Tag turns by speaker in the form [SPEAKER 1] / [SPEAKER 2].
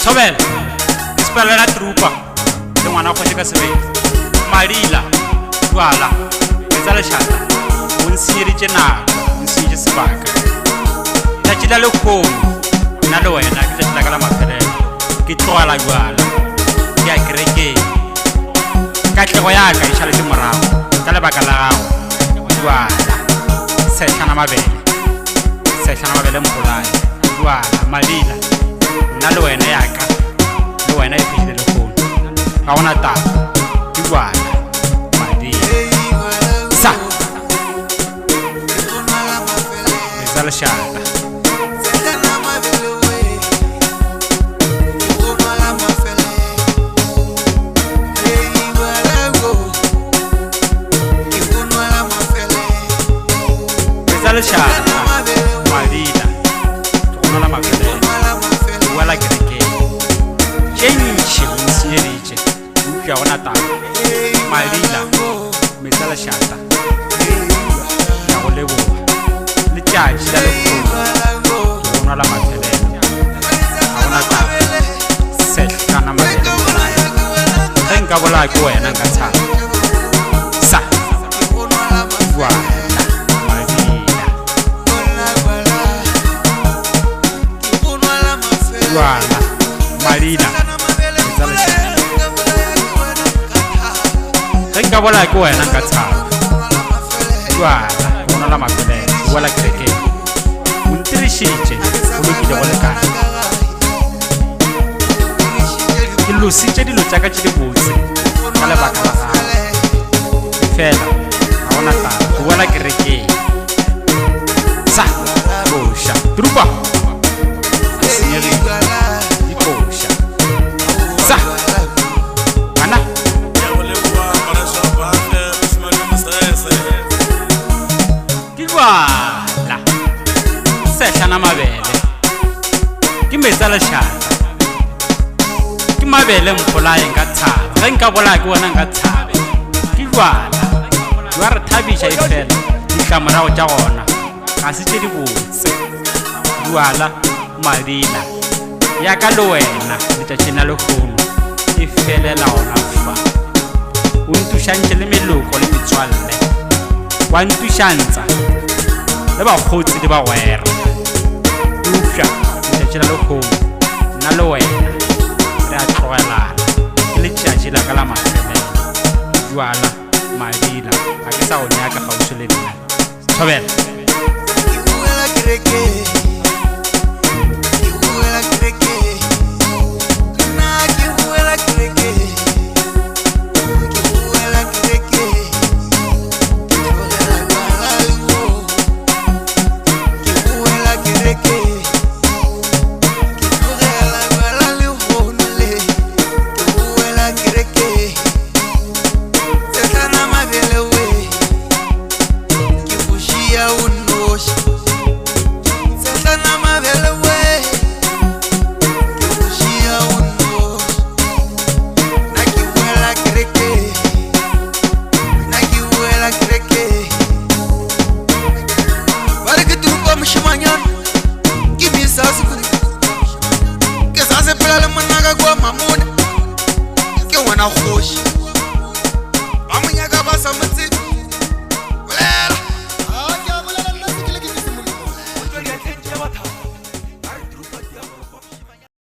[SPEAKER 1] Thobela isipela la trupa le ngwana go ka sebele Malila twala etsa le shata o nsiri tjena o nsiri sebaka la tjela le kgomo nna le wena ke tla ka la maphelelo ke twala jwala ke a kereke ka tlego ya ka e tshale morago ka lebaka la gago twala sehla na mabele mpolai twala Malila nna le wena ya ka le wena e phile le kgomo ga ona taba twala sa etsa le shata le shata Malila go nna mafele wala kereke tšentši o nsenyeritše upša gona taba Malila metsa le shata ya go leboga le tšatši la lekgolo go nwa la mafelelo ga gona taba sehlana mabele ge nka bolaya ke wena nka tshaba sa twala Malila etsa le shata ge nka bolaya ke wena nka tshaba twala go nwa la mafelelo o boela kerekeng o ntirišitše o lokile go lekana ke lositše dilo tša ka tše di botse ka lebaka la gago fela ga gona taba o boela kerekeng sa boša trupa dikosha sa mana ke jwala sehla na mabele ke metsa le shata ke mabele mpolaye nka thaba ge nka bolaya ke wena nka thaba ke jwala wa re thabiša e fela ditlamorago tša gona ga se tše di botse jwala Malila ya ka le wena letšatši na lekgono e felela gona fa o ntušantše le meloko le metswalle wa ntušantša le bakgotsi le bagwera upša letšatši la lekgono nna le wena re a tlogelana ke letšatši la ka la mafelelo jwala Malila ga ke sa go nyaka gauso le nna Thobela
[SPEAKER 2] Ke sa sepela le monna ka kwa mamoda ke ngwana kgoši